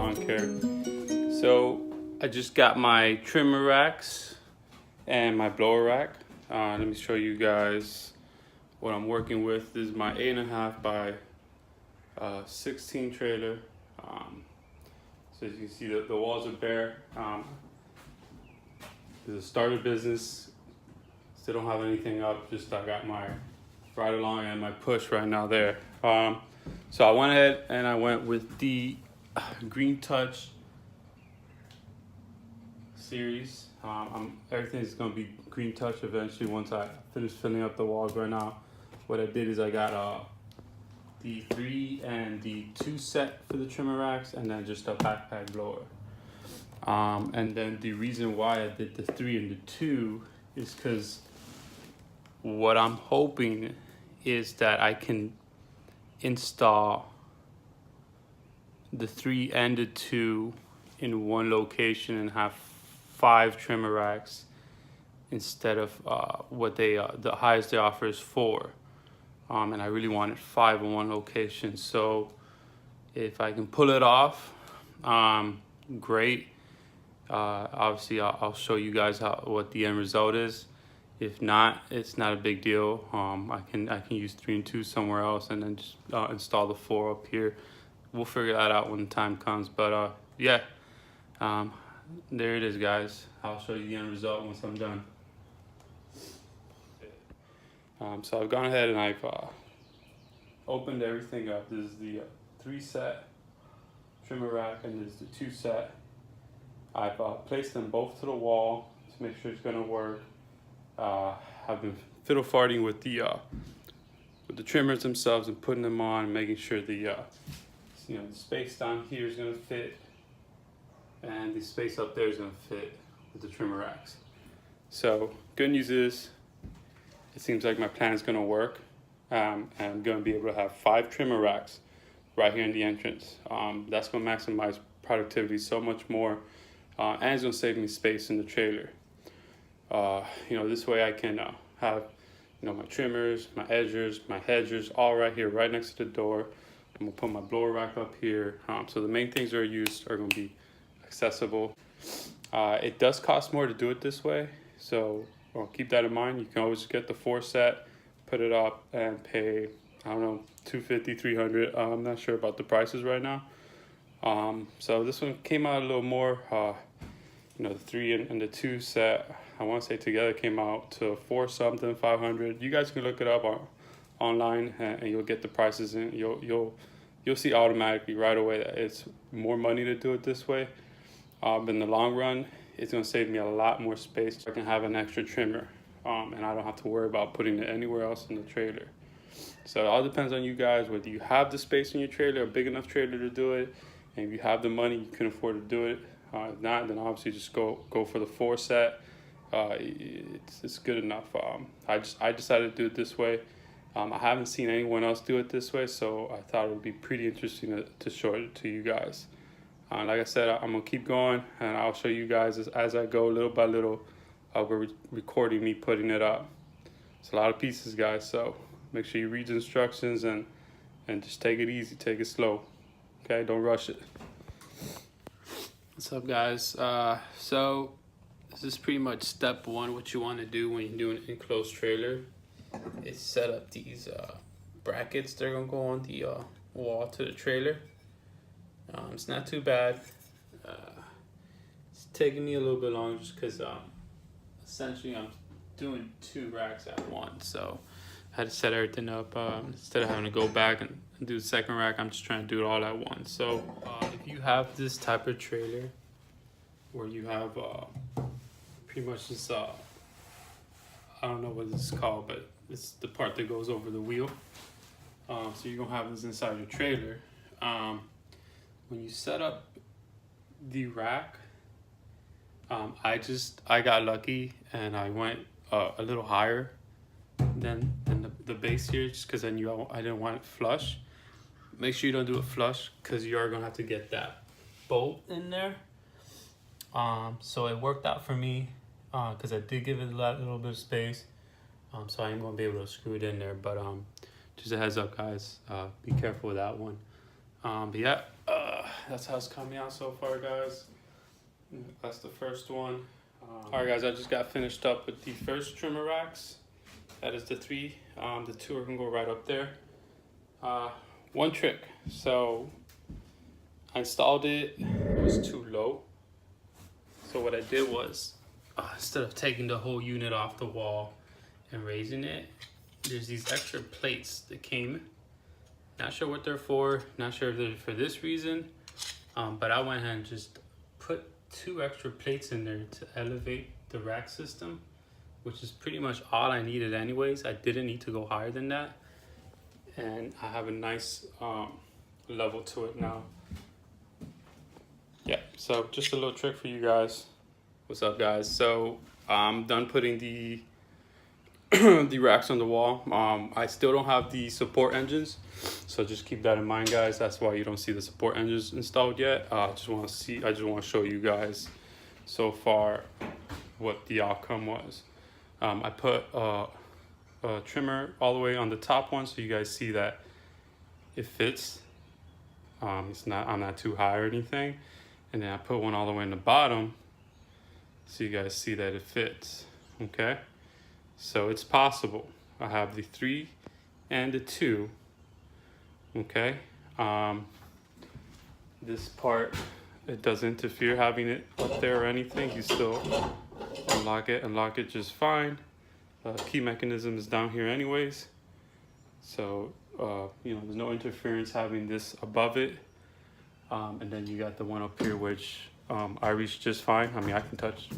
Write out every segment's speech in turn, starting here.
Lawn Care. So I just got my trimmer racks and my blower rack. Let me show you guys what I'm working with. This is my 8.5 by 16 trailer. So as you can see, the walls are bare. It's a starter business. Still don't have anything up. Just I got my ride along and my push right now there. So I went ahead and I went with the Green Touch series. Everything's gonna be Green Touch eventually once I finish filling up the walls. Right now, what I did is I got the 3 and the 2 set for the trimmer racks, and then just a backpack blower. And then the reason why I did the 3 and the 2 is because what I'm hoping is that I can install the 3 and the 2 in one location and have 5 trimmer racks instead of what they the highest they offer is 4. And I really wanted 5 in one location. So if I can pull it off, great. Obviously, I'll show you guys what the end result is. If not, it's not a big deal. I can use 3 and 2 somewhere else, and then just install the 4 up here. We'll figure that out when the time comes. But yeah, there it is, guys. I'll show you the end result once I'm done. So I've gone ahead and I've opened everything up. This is the 3 set trimmer rack, and this is the 2 set. I've placed them both to the wall to make sure it's gonna work. I've been fiddle farting with the trimmers themselves and putting them on, making sure the the space down here is gonna fit, and the space up there is gonna fit with the trimmer racks. So good news is, it seems like my plan is gonna work. And I'm gonna be able to have 5 trimmer racks right here in the entrance. That's gonna maximize productivity so much more, and it's gonna save me space in the trailer. This way I can have my trimmers, my edgers, my hedgers all right here, right next to the door. I'm gonna put my blower rack up here. So the main things that are used are gonna be accessible. It does cost more to do it this way, so keep that in mind. You can always get the 4 set, put it up, and pay, I don't know, $250, $300. I'm not sure about the prices right now. So this one came out a little more. The 3 and the 2 set, I want to say together came out to 4 something, 500. You guys can look it up online, and you'll get the prices, and you'll see automatically right away that it's more money to do it this way. In the long run, it's gonna save me a lot more space. I can have an extra trimmer, and I don't have to worry about putting it anywhere else in the trailer. So it all depends on you guys, whether you have the space in your trailer, a big enough trailer to do it, and if you have the money, you can afford to do it. If not, then obviously just go for the 4 set. It's good enough. I decided to do it this way. I haven't seen anyone else do it this way, so I thought it would be pretty interesting to show it to you guys. Like I said, I'm gonna keep going, and I'll show you guys as I go, little by little. I'll be recording me putting it up. It's a lot of pieces, guys, so make sure you read the instructions and just take it easy, take it slow. Okay, don't rush it. What's up, guys? So this is pretty much step 1. What you want to do when you do an enclosed trailer is set up these brackets. They're gonna go on the wall to the trailer. It's not too bad. It's taking me a little bit longer just because essentially I'm doing 2 racks at once, so I had to set everything up. Instead of having to go back and do the second rack, I'm just trying to do it all at once. So if you have this type of trailer where you have pretty much this, I don't know what this is called, but it's the part that goes over the wheel. So you're gonna have this inside your trailer. When you set up the rack, I got lucky and I went a little higher than the base here, just because I didn't want it flush. Make sure you don't do it flush, because you are gonna have to get that bolt in there. So it worked out for me, because I did give it a little bit of space. So I am gonna be able to screw it in there, but just a heads up, guys, be careful with that one. But yeah, that's how it's coming out so far, guys. That's the first one. Alright guys, I just got finished up with the first trimmer racks. That is the 3. The 2 are gonna go right up there. One trick. So I installed it. It was too low. So what I did was, instead of taking the whole unit off the wall and raising it, there's these extra plates that came. Not sure what they're for. Not sure if they're for this reason. But I went ahead and just put 2 extra plates in there to elevate the rack system, which is pretty much all I needed anyways. I didn't need to go higher than that. And I have a nice level to it now. Yeah, so just a little trick for you guys. What's up, guys? So I'm done putting the the racks on the wall. I still don't have the support engines, so just keep that in mind, guys. That's why you don't see the support engines installed yet. I just want to show you guys so far what the outcome was. I put a trimmer all the way on the top one, so you guys see that it fits. I'm not too high or anything. And then I put one all the way in the bottom, so you guys see that it fits. Okay, so it's possible. I have the 3 and the 2. Okay, this part, it doesn't interfere having it up there or anything. You still unlock it just fine. Key mechanism is down here anyways, so there's no interference having this above it. And then you got the one up here, which I reach just fine. I mean, I can touch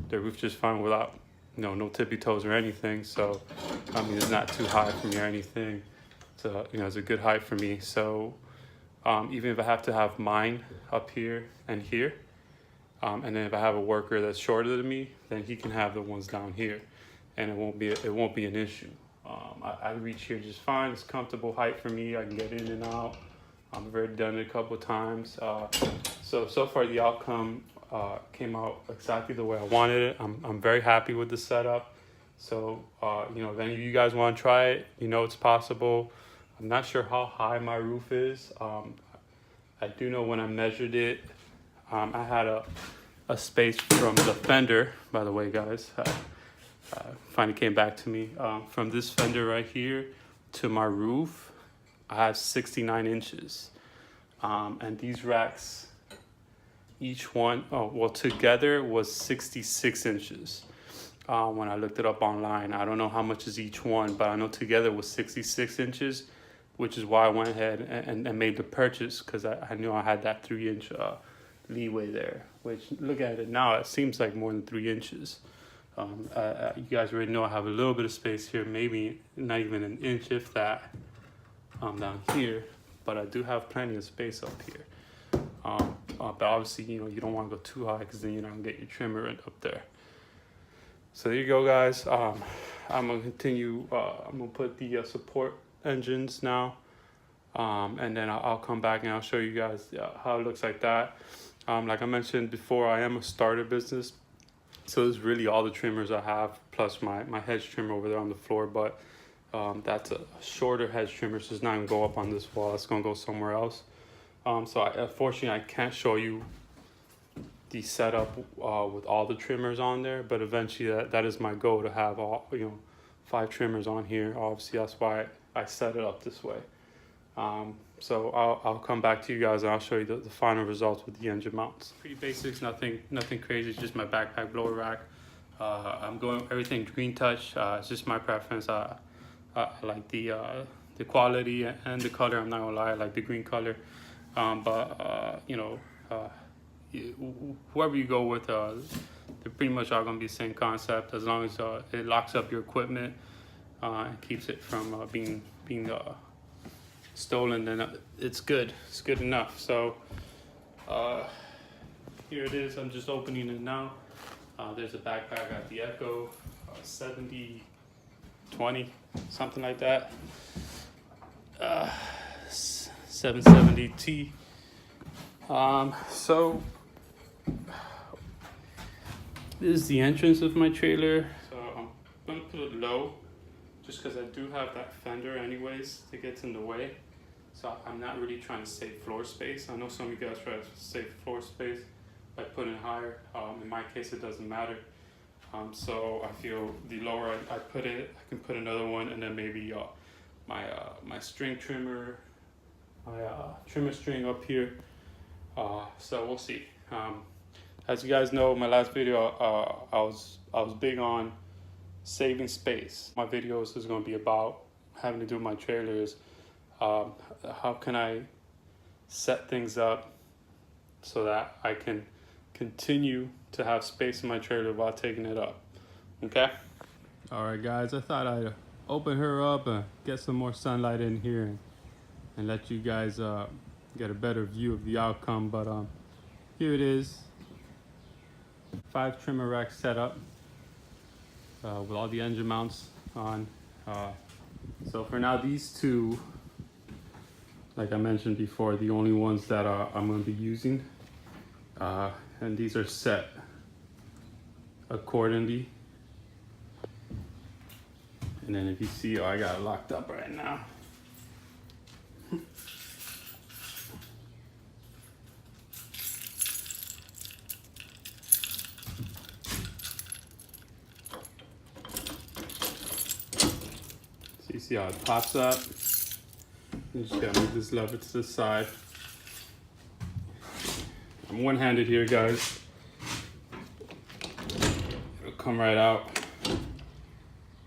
the roof just fine without no tippy toes or anything. So I mean, it's not too high for me or anything. So it's a good height for me. So even if I have to have mine up here and here, and then if I have a worker that's shorter than me, then he can have the ones down here, and it won't be an issue. I reach here just fine. It's comfortable height for me. I can get in and out. I've already done it a couple of times. So far the outcome came out exactly the way I wanted it. I'm very happy with the setup. So if any of you guys want to try it, it's possible. I'm not sure how high my roof is. I do know when I measured it, I had a space from the fender, by the way, guys. Finally came back to me. From this fender right here to my roof, I have 69 inches. And these racks, each one, together was 66 inches. When I looked it up online, I don't know how much is each one, but I know together was 66 inches, which is why I went ahead and made the purchase, because I knew I had that 3-inch leeway there, which, look at it now, it seems like more than 3 inches. You guys already know I have a little bit of space here, maybe not even an inch, if that, down here, but I do have plenty of space up here. But obviously, you don't want to go too high, because then you're not gonna get your trimmer up there. So there you go, guys. I'm gonna continue. I'm gonna put the support engines now, and then I'll come back and I'll show you guys how it looks like that. Like I mentioned before, I am a starter business, so it's really all the trimmers I have, plus my hedge trimmer over there on the floor. But that's a shorter hedge trimmer, so it's not gonna go up on this wall. It's gonna go somewhere else. So unfortunately, I can't show you the setup with all the trimmers on there, but eventually that is my goal, to have all 5 trimmers on here. Obviously, that's why I set it up this way. So I'll come back to you guys and I'll show you the final results with the engine mounts. Pretty basics, nothing crazy. It's just my backpack blower rack. I'm going everything green touch. It's just my preference. I like the quality and the color. I'm not gonna lie, I like the green color. Whoever you go with, they're pretty much all gonna be the same concept, as long as it locks up your equipment and keeps it from being stolen. Then it's good. It's good enough. So here it is. I'm just opening it now. There's a backpack at the Echo 7020, something like that. 770T. So this is the entrance of my trailer. So I'm gonna put it low, just because I do have that fender anyways that gets in the way. So I'm not really trying to save floor space. I know some of you guys try to save floor space by putting it higher. In my case, it doesn't matter. So I feel the lower I put it, I can put another one, and then maybe my string trimmer, my trimmer string up here. So we'll see. As you guys know, my last video, I was big on saving space. My videos is going to be about having to do my trailers. How can I set things up so that I can continue to have space in my trailer while taking it up? Okay. All right, guys. I thought I'd open her up and get some more sunlight in here and let you guys get a better view of the outcome. But here it is. 5 trimmer racks set up with all the engine mounts on. So for now, these two, like I mentioned before, the only ones that I'm going to be using. And these are set accordingly. And then if you see, I got it locked up right now. So you see how it pops up. You just gotta move this lever to the side. I'm one-handed here, guys. It'll come right out. And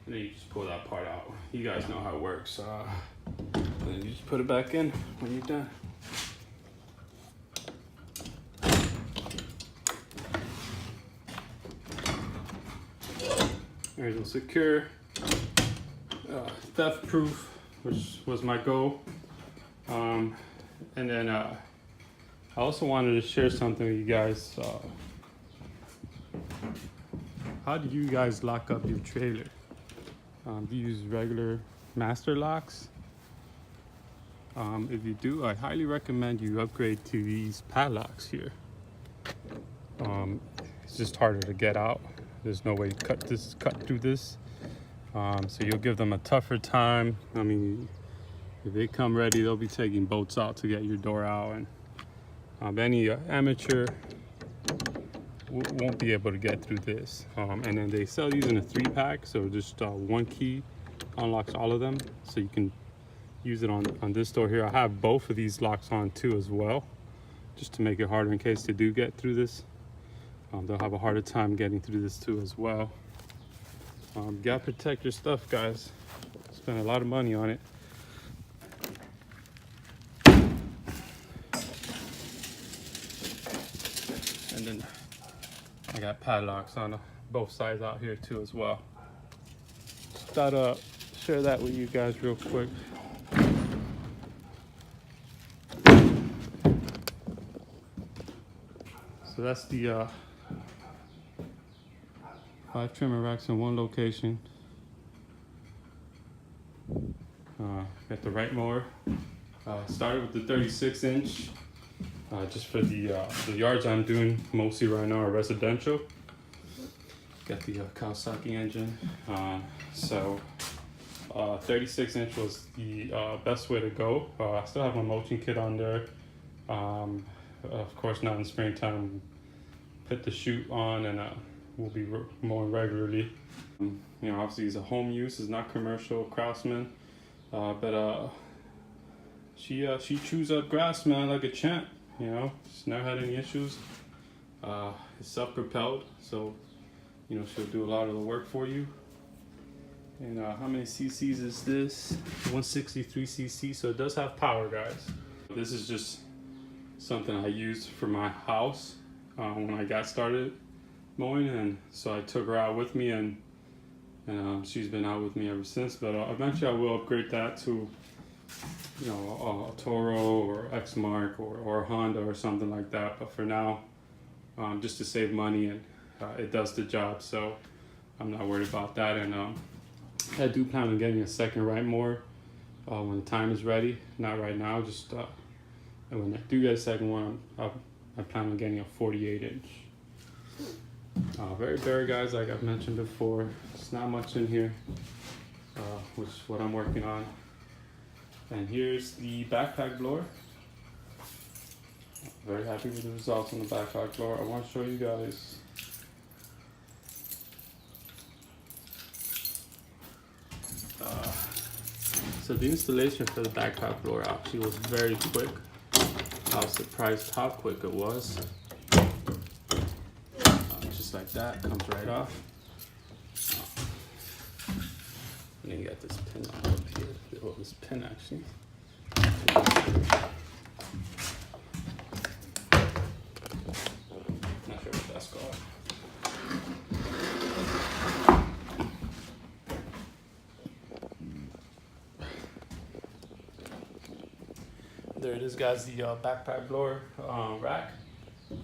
then you just pull that part out. You guys know how it works. And then you just put it back in when you're done. There's a secure, theft-proof, which was my goal. And then I also wanted to share something with you guys. How do you guys lock up your trailer? Do you use regular master locks? If you do, I highly recommend you upgrade to these padlocks here. It's just harder to get out. There's no way to cut through this. So you'll give them a tougher time. I mean, if they come ready, they'll be taking bolts out to get your door out. And any amateur won't be able to get through this. And then they sell these in a 3-pack, so just one key unlocks all of them. So you can use it on this door here. I have both of these locks on too as well, just to make it harder in case they do get through this. They'll have a harder time getting through this too as well. You gotta protect your stuff, guys. Spend a lot of money on it. And then I got padlocks on both sides out here too as well. Just thought I'd share that with you guys real quick. So that's the 5 trimmer racks in one location. Got the right mower. Started with the 36-inch. Just for the yards I'm doing mostly right now are residential. Got the Kawasaki engine. So 36-inch was the best way to go. I still have my mulching kit on there. Of course, not in springtime. Put the chute on and we'll be mowing regularly. You know, obviously it's a home use, it's not commercial, Craftsman. But she chews up grass, man, like a champ. You know, she's never had any issues. It's self-propelled, so you know she'll do a lot of the work for you. And how many cc's is this? 163 cc, so it does have power, guys. This is just something I used for my house when I got started mowing, and so I took her out with me, and she's been out with me ever since. But eventually I will upgrade that to, you know, a Toro or Exmark or a Honda or something like that. But for now, just to save money, and it does the job, so I'm not worried about that. And I do plan on getting a second right mower when the time is ready. Not right now, just and when I do get a second one, I plan on getting a 48-inch. Very bare, guys, like I've mentioned before. It's not much in here, which is what I'm working on. And here's the backpack blower. Very happy with the results on the backpack blower. I want to show you guys. So the installation for the backpack blower actually was very quick. I was surprised how quick it was. Just like that, comes right off. And then you got this pin on up here. Well, this pin actually. Not sure what that's called. There it is, guys, the backpack blower rack.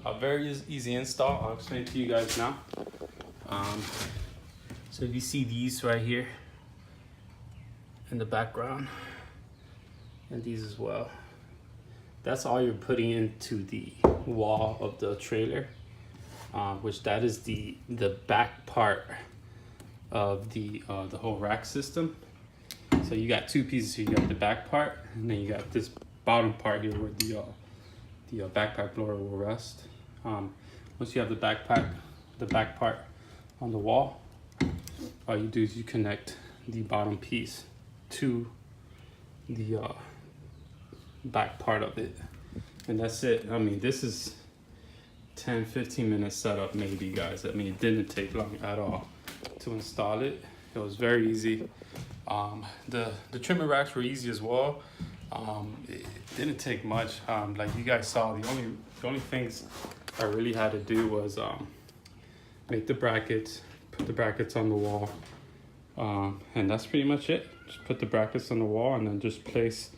A very easy install. I'll explain to you guys now. So if you see these right here in the background, and these as well, that's all you're putting into the wall of the trailer, which that is the back part of the whole rack system. So you got two pieces here. You got the back part, and then you got this bottom part here where the backpack blower will rest. Once you have the back part on the wall, all you do is you connect the bottom piece to the back part of it, and that's it. I mean, this is 10-15 minute setup maybe, guys. I mean, it didn't take long at all to install it. It was very easy. The trimmer racks were easy as well. It didn't take much. Like you guys saw, the only things I really had to do was make the brackets, put the brackets on the wall, and that's pretty much it. Just put the brackets on the wall and then just place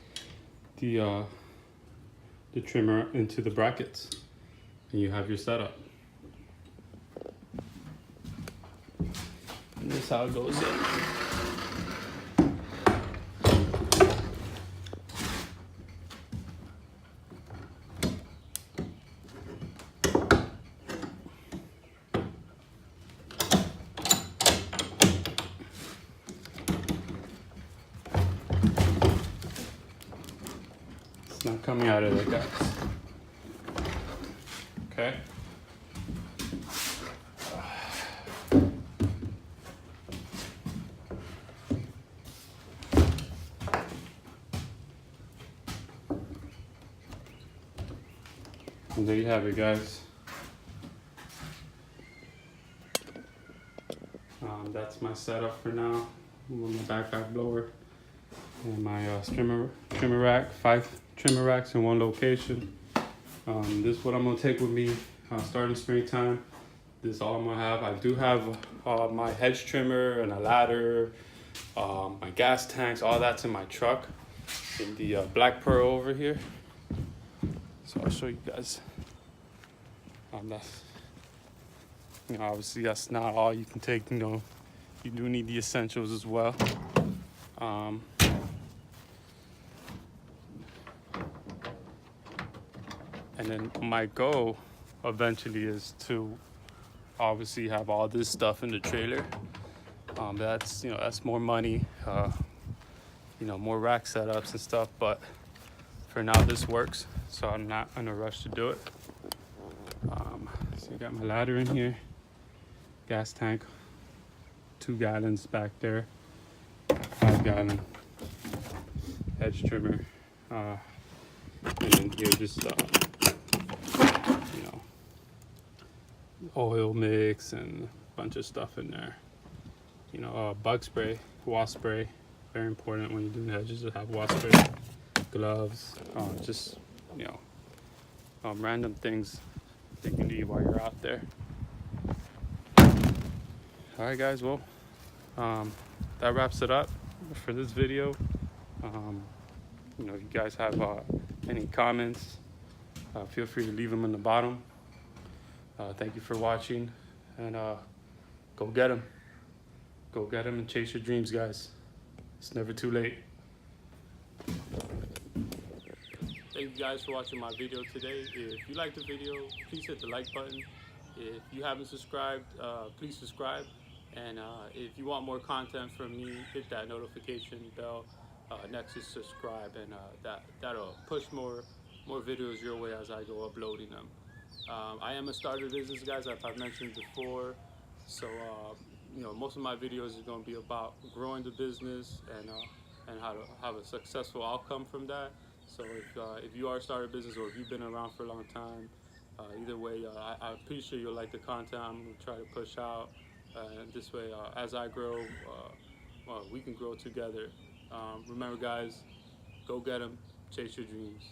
the trimmer into the brackets, and you have your setup. And this is how it goes in. Not coming out of there, guys. Okay. And there you have it, guys. That's my setup for now. With my backpack blower and my trimmer rack. 5 trimmer racks in one location. This is what I'm gonna take with me starting springtime. This is all I'm gonna have. I do have my hedge trimmer and a ladder, my gas tanks, all that's in my truck in the Black Pearl over here. So I'll show you guys. That's, obviously that's not all you can take. You do need the essentials as well. And then my goal eventually is to obviously have all this stuff in the trailer. That's that's more money, more rack setups and stuff. But for now, this works, so I'm not in a rush to do it. So I got my ladder in here, gas tank, 2 gallons back there, 5 gallon hedge trimmer, and then here just oil mix and a bunch of stuff in there. Bug spray, wasp spray, very important when you're doing hedges to have wasp spray, gloves, just random things that you can need while you're out there. All right, guys, well, that wraps it up for this video. If you guys have any comments, feel free to leave them in the bottom. Thank you for watching, and go get them. Go get them and chase your dreams, guys. It's never too late. Thank you guys for watching my video today. If you liked the video, please hit the like button. If you haven't subscribed, please subscribe. And if you want more content from me, hit that notification bell next is subscribe, and that'll push more videos your way as I go uploading them. I am a starter business, guys, as I've mentioned before. So most of my videos is going to be about growing the business and how to have a successful outcome from that. So if you are a starter business or if you've been around for a long time, either way, I'm pretty sure you'll like the content I'm going to try to push out. And this way, as I grow, we can grow together. Remember, guys, go get them, chase your dreams.